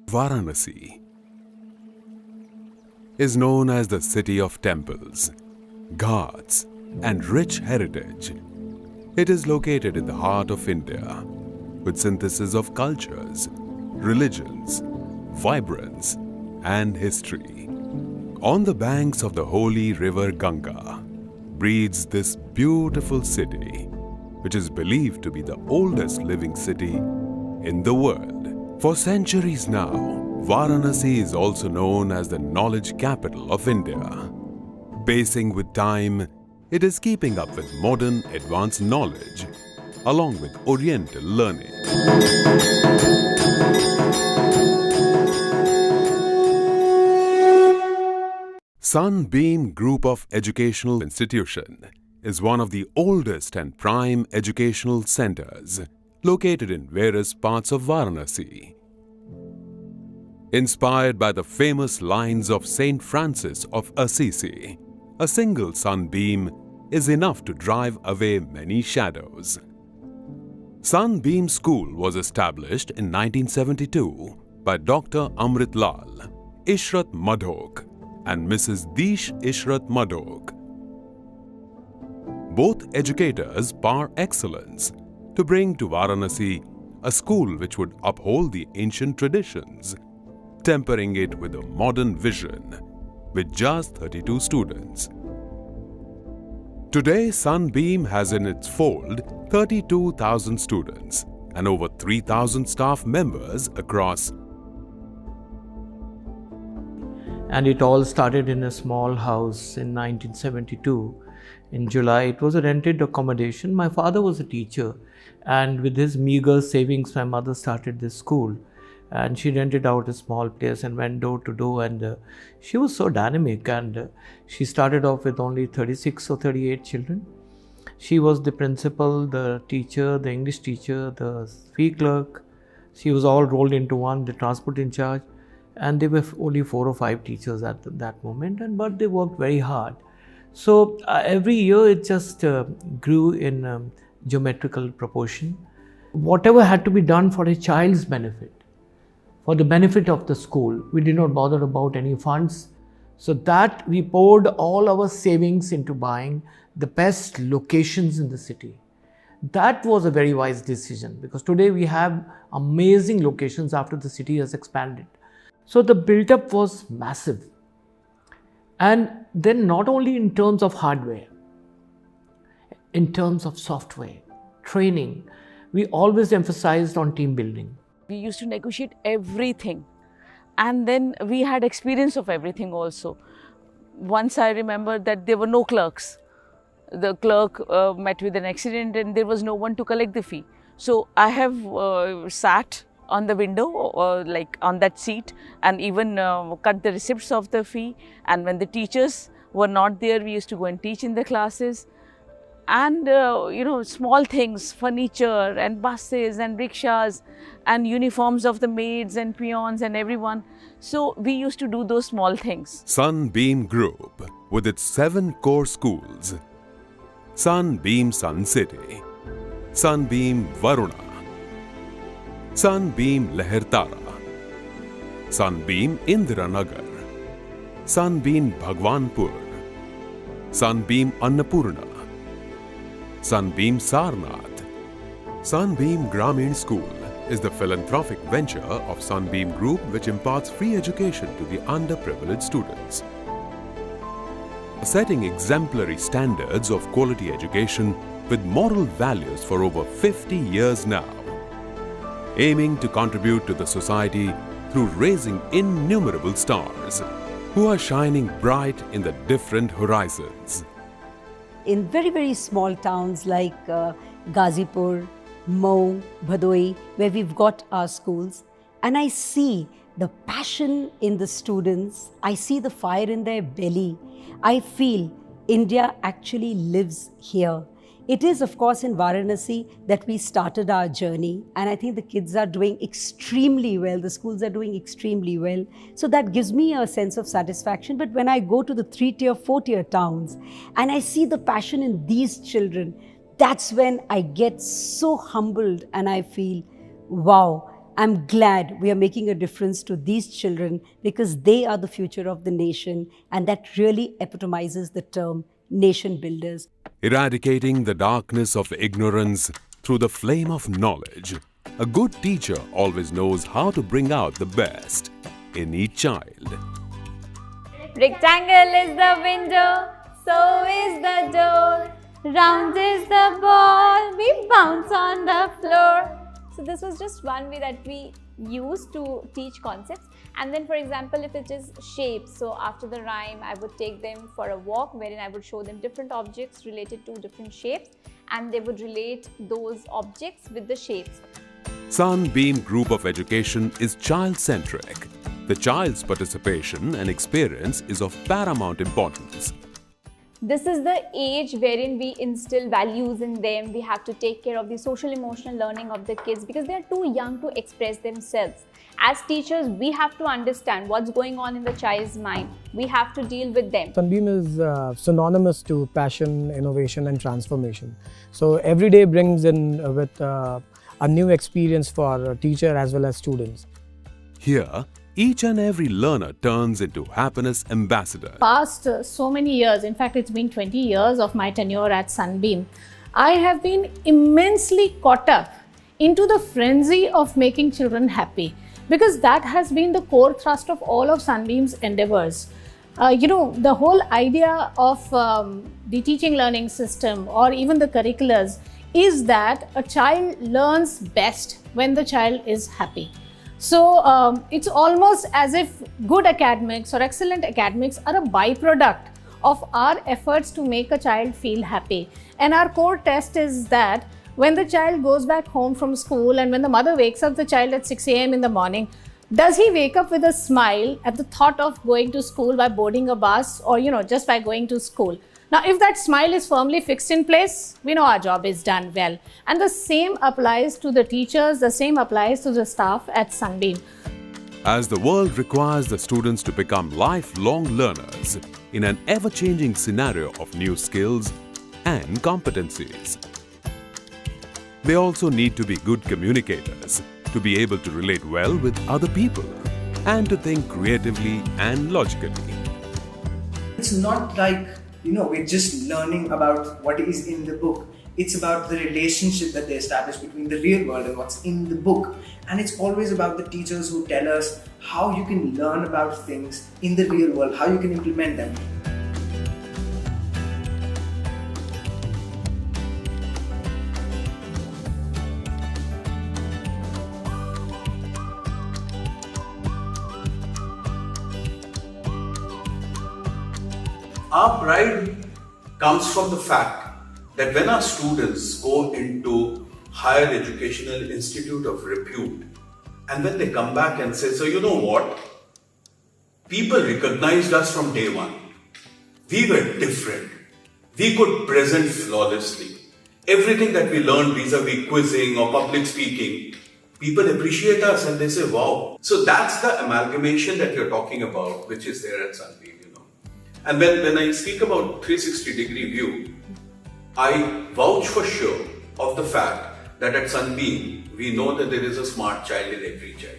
Varanasi is known as the city of temples, ghats, and rich heritage. It is located in the heart of India, with synthesis of cultures, religions, vibrance, and history. On the banks of the holy river Ganga breathes this beautiful city, which is believed to be the oldest living city in the world. For centuries now, Varanasi is also known as the knowledge capital of India. Pacing with time, it is keeping up with modern advanced knowledge, along with Oriental learning. Sunbeam Group of Educational Institution is one of the oldest and prime educational centers located in various parts of Varanasi. Inspired by the famous lines of Saint Francis of Assisi, a single sunbeam is enough to drive away many shadows. Sunbeam School was established in 1972 by Dr. Amrit Lal, Ishrat Madhok and Mrs. Dish Ishrat Madhok. Both educators par excellence to bring to Varanasi a school which would uphold the ancient traditions, tempering it with a modern vision with just 32 students. Today, Sunbeam has in its fold 32,000 students and over 3,000 staff members across. And it all started in a small house in 1972. In July, it was a rented accommodation. My father was a teacher, and with his meager savings, my mother started this school. And she rented out a small place and went door to door, and she was so dynamic, and she started off with only 36 or 38 children. She was the principal, the teacher, the English teacher, the fee clerk. She was all rolled into one, the transport in charge, and there were only 4 or 5 teachers at that moment, but they worked very hard. So every year it just grew in geometrical proportion. Whatever had to be done for a child's benefit, for the benefit of the school, we did not bother about any funds. So that we poured all our savings into buying the best locations in the city. That was a very wise decision, because today we have amazing locations after the city has expanded. So the build-up was massive. And then not only in terms of hardware, in terms of software, training, we always emphasized on team building. We used to negotiate everything, and then we had experience of everything also. Once I remember that there were no clerks. The clerk met with an accident and there was no one to collect the fee. So I have sat on the window, like on that seat, and even cut the receipts of the fee. And when the teachers were not there, we used to go and teach in the classes. And small things, furniture and buses and rickshaws and uniforms of the maids and peons and everyone. So we used to do those small things. Sunbeam Group, with its 7 core schools: Sunbeam Sun City, Sunbeam Varuna, Sunbeam Lehertara, Sunbeam Indiranagar, Sunbeam Bhagwanpur, Sunbeam Annapurna, Sunbeam Sarnath. Sunbeam Gramin School is the philanthropic venture of Sunbeam Group, which imparts free education to the underprivileged students. Setting exemplary standards of quality education with moral values for over 50 years now. Aiming to contribute to the society through raising innumerable stars who are shining bright in the different horizons. In very, very small towns like Ghazipur, Mhow, Bhadoi, where we've got our schools, and I see the passion in the students, I see the fire in their belly. I feel India actually lives here. It is, of course, in Varanasi that we started our journey, and I think the kids are doing extremely well. The schools are doing extremely well. So that gives me a sense of satisfaction. But when I go to the 3-tier, 4-tier towns and I see the passion in these children, that's when I get so humbled and I feel, wow, I'm glad we are making a difference to these children because they are the future of the nation, and that really epitomizes the term nation builders. Eradicating the darkness of ignorance through the flame of knowledge. A good teacher always knows how to bring out the best in each child. Rectangle is the window, so is the door. Round is the ball, we bounce on the floor. So this was just one way that we use to teach concepts. And then, for example, if it is shapes, so after the rhyme, I would take them for a walk wherein I would show them different objects related to different shapes, and they would relate those objects with the shapes. Sunbeam Group of Education is child-centric. The child's participation and experience is of paramount importance. This is the age wherein we instill values in them. We have to take care of the social emotional learning of the kids because they are too young to express themselves. As teachers, we have to understand what's going on in the child's mind. We have to deal with them. Sunbeam is synonymous to passion, innovation and transformation. So every day brings in with a new experience for a teacher as well as students. Here, each and every learner turns into happiness ambassadors. Past so many years, in fact it's been 20 years of my tenure at Sunbeam, I have been immensely caught up into the frenzy of making children happy, because that has been the core thrust of all of Sunbeam's endeavors. The whole idea of the teaching learning system or even the curriculums is that a child learns best when the child is happy. So it's almost as if good academics or excellent academics are a byproduct of our efforts to make a child feel happy. And our core test is that when the child goes back home from school and when the mother wakes up the child at 6 a.m. in the morning, does he wake up with a smile at the thought of going to school by boarding a bus or just by going to school? Now, if that smile is firmly fixed in place, we know our job is done well. And the same applies to the teachers, the same applies to the staff at Sunbeam. As the world requires the students to become lifelong learners in an ever-changing scenario of new skills and competencies. They also need to be good communicators, to be able to relate well with other people, and to think creatively and logically. It's not like we're just learning about what is in the book. It's about the relationship that they establish between the real world and what's in the book. And it's always about the teachers who tell us how you can learn about things in the real world, how you can implement them. Our pride comes from the fact that when our students go into higher educational institute of repute, and when they come back and say, so you know what? People recognized us from day one. We were different. We could present flawlessly. Everything that we learned vis-a-vis quizzing or public speaking, people appreciate us and they say, wow. So that's the amalgamation that you're talking about, which is there at Sunbeam. And when I speak about 360-degree view, I vouch for sure of the fact that at Sunbeam, we know that there is a smart child in every child.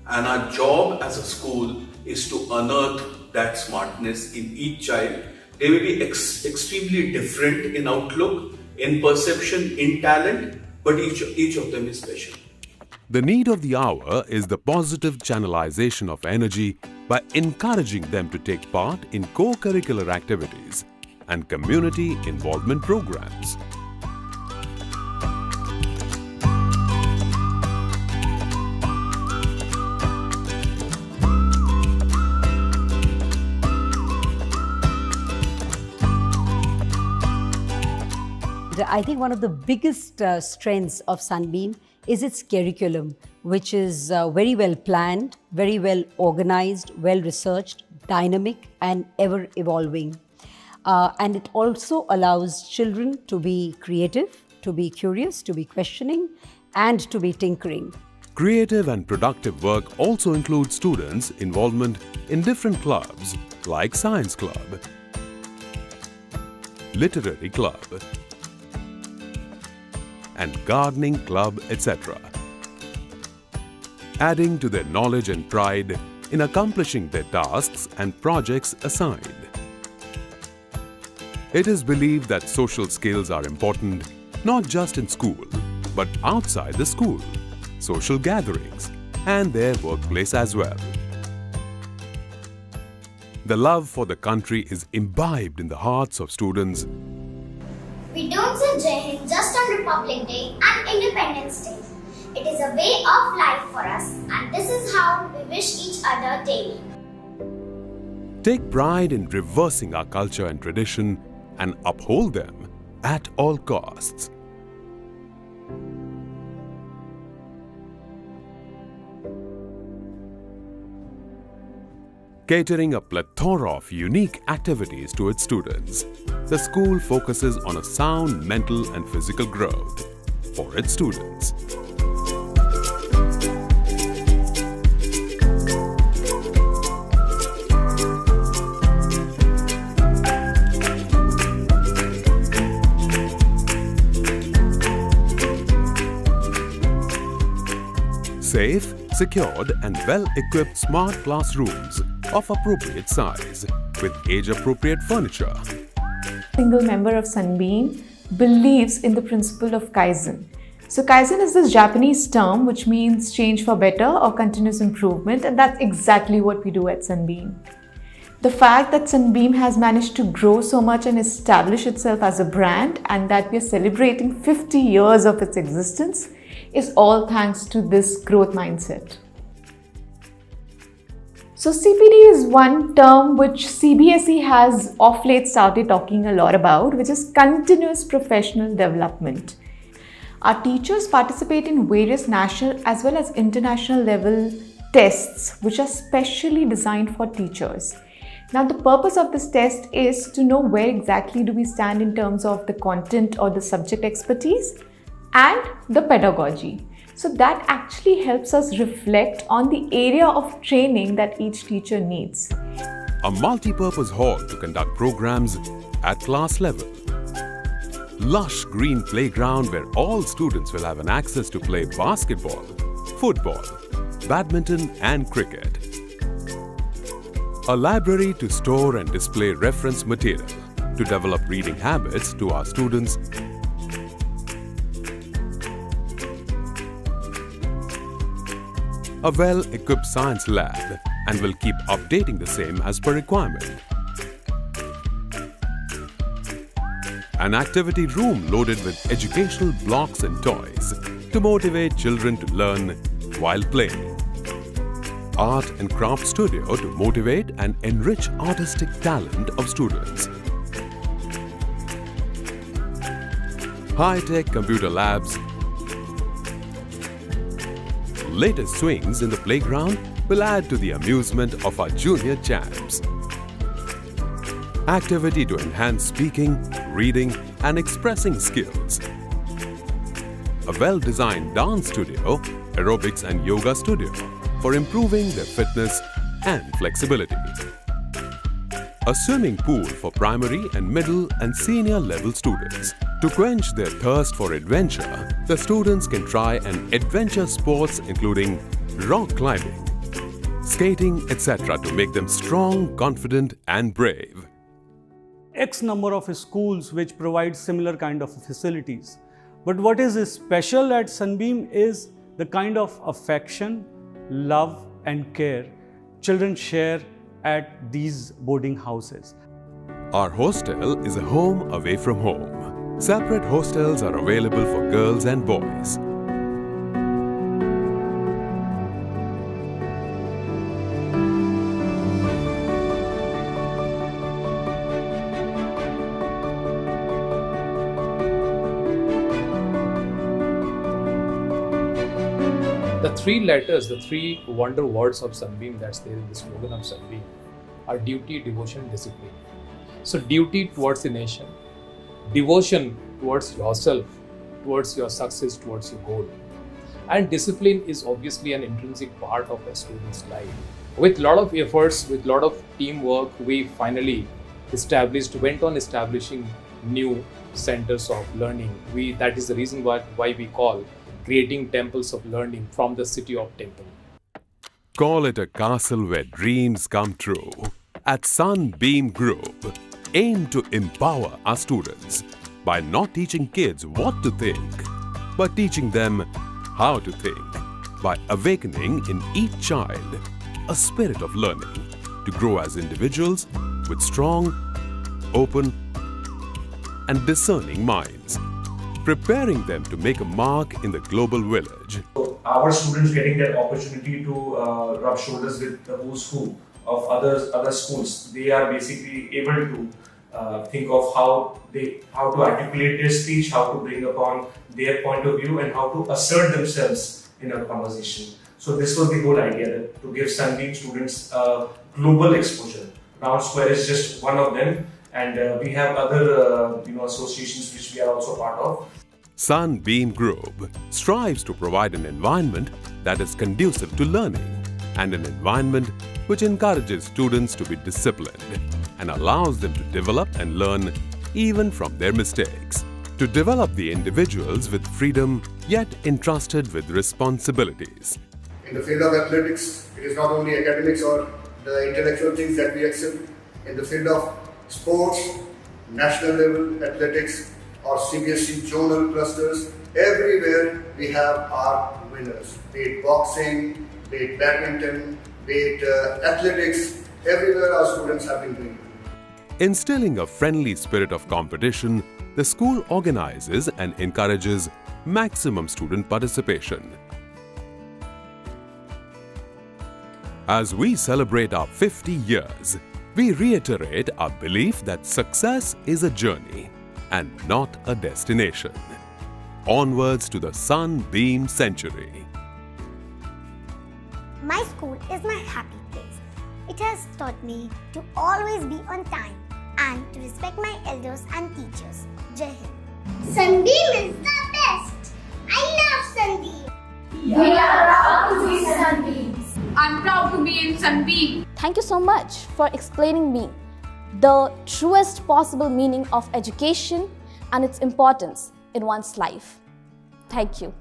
And our job as a school is to unearth that smartness in each child. They may be extremely different in outlook, in perception, in talent, but each of them is special. The need of the hour is the positive channelization of energy by encouraging them to take part in co-curricular activities and community involvement programs. I think one of the biggest strengths of Sunbeam is its curriculum, which is very well planned, very well organized, well researched, dynamic and ever evolving. And it also allows children to be creative, to be curious, to be questioning and to be tinkering. Creative and productive work also includes students' involvement in different clubs like Science Club, Literary Club, and Gardening Club, etc. adding to their knowledge and pride in accomplishing their tasks and projects assigned. It is believed that social skills are important not just in school, but outside the school, social gatherings, and their workplace as well. The love for the country is imbibed in the hearts of students. We don't say Jai Hind just on Republic Day and Independence Day. It is a way of life for us, and this is how we wish each other daily. Take pride in reversing our culture and tradition and uphold them at all costs. Catering a plethora of unique activities to its students, the school focuses on a sound mental and physical growth for its students. Safe, secured and well-equipped smart classrooms of appropriate size with age-appropriate furniture. Single member of Sunbeam believes in the principle of Kaizen. So Kaizen is this Japanese term which means change for better or continuous improvement, and that's exactly what we do at Sunbeam. The fact that Sunbeam has managed to grow so much and establish itself as a brand, and that we are celebrating 50 years of its existence, is all thanks to this growth mindset. So CPD is one term which CBSE has of late started talking a lot about, which is continuous professional development. Our teachers participate in various national as well as international level tests which are specially designed for teachers. Now the purpose of this test is to know where exactly do we stand in terms of the content or the subject expertise and the pedagogy. So that actually helps us reflect on the area of training that each teacher needs. A multi-purpose hall to conduct programs at class level. Lush green playground where all students will have an access to play basketball, football, badminton and cricket. A library to store and display reference material to develop reading habits to our students. A well-equipped science lab and will keep updating the same as per requirement. An activity room loaded with educational blocks and toys to motivate children to learn while playing. Art and craft studio to motivate and enrich artistic talent of students. High-tech computer labs. Latest swings in the playground will add to the amusement of our junior champs. Activity to enhance speaking, reading and expressing skills. A well-designed dance studio, aerobics and yoga studio for improving their fitness and flexibility. A swimming pool for primary and middle and senior level students. To quench their thirst for adventure, the students can try an adventure sports including rock climbing, skating, etc. to make them strong, confident and brave. X number of schools which provide similar kind of facilities. But what is special at Sunbeam is the kind of affection, love and care children share at these boarding houses. Our hostel is a home away from home. Separate hostels are available for girls and boys. The three letters, the three wonder words of Sunbeam that's there in the slogan of Sunbeam are duty, devotion, discipline. So duty towards the nation, devotion towards yourself, towards your success, towards your goal. And discipline is obviously an intrinsic part of a student's life. With a lot of efforts, with a lot of teamwork, we finally went on establishing new centers of learning. That is the reason why we call creating temples of learning from the city of temple. Call it a castle where dreams come true. At Sunbeam Group, aim to empower our students by not teaching kids what to think, but teaching them how to think, by awakening in each child a spirit of learning to grow as individuals with strong, open, and discerning minds, preparing them to make a mark in the global village. Our students getting that opportunity to rub shoulders with the who's who of other schools. They are basically able to think of how to articulate their speech, how to bring upon their point of view, and how to assert themselves in a conversation. So this was the whole idea, that to give Sunbeam students global exposure. Round Square is just one of them, and we have other associations which we are also part of. Sunbeam Group strives to provide an environment that is conducive to learning and an environment which encourages students to be disciplined and allows them to develop and learn even from their mistakes. To develop the individuals with freedom yet entrusted with responsibilities. In the field of athletics, it is not only academics or the intellectual things that we excel. In the field of sports, national level athletics or CBSE zonal clusters, everywhere we have our winners. Be it boxing, be it badminton, be it athletics, everywhere our students have been doing. Instilling a friendly spirit of competition, the school organizes and encourages maximum student participation. As we celebrate our 50 years, we reiterate our belief that success is a journey and not a destination. Onwards to the Sunbeam century. My school is my happy place. It has taught me to always be on time and to respect my elders and teachers. Jai Hind. Sunbeam is the best. I love Sunbeam. We are proud to be Sunbeams. I'm proud to be in Sunbeam. Thank you so much for explaining me the truest possible meaning of education and its importance in one's life. Thank you.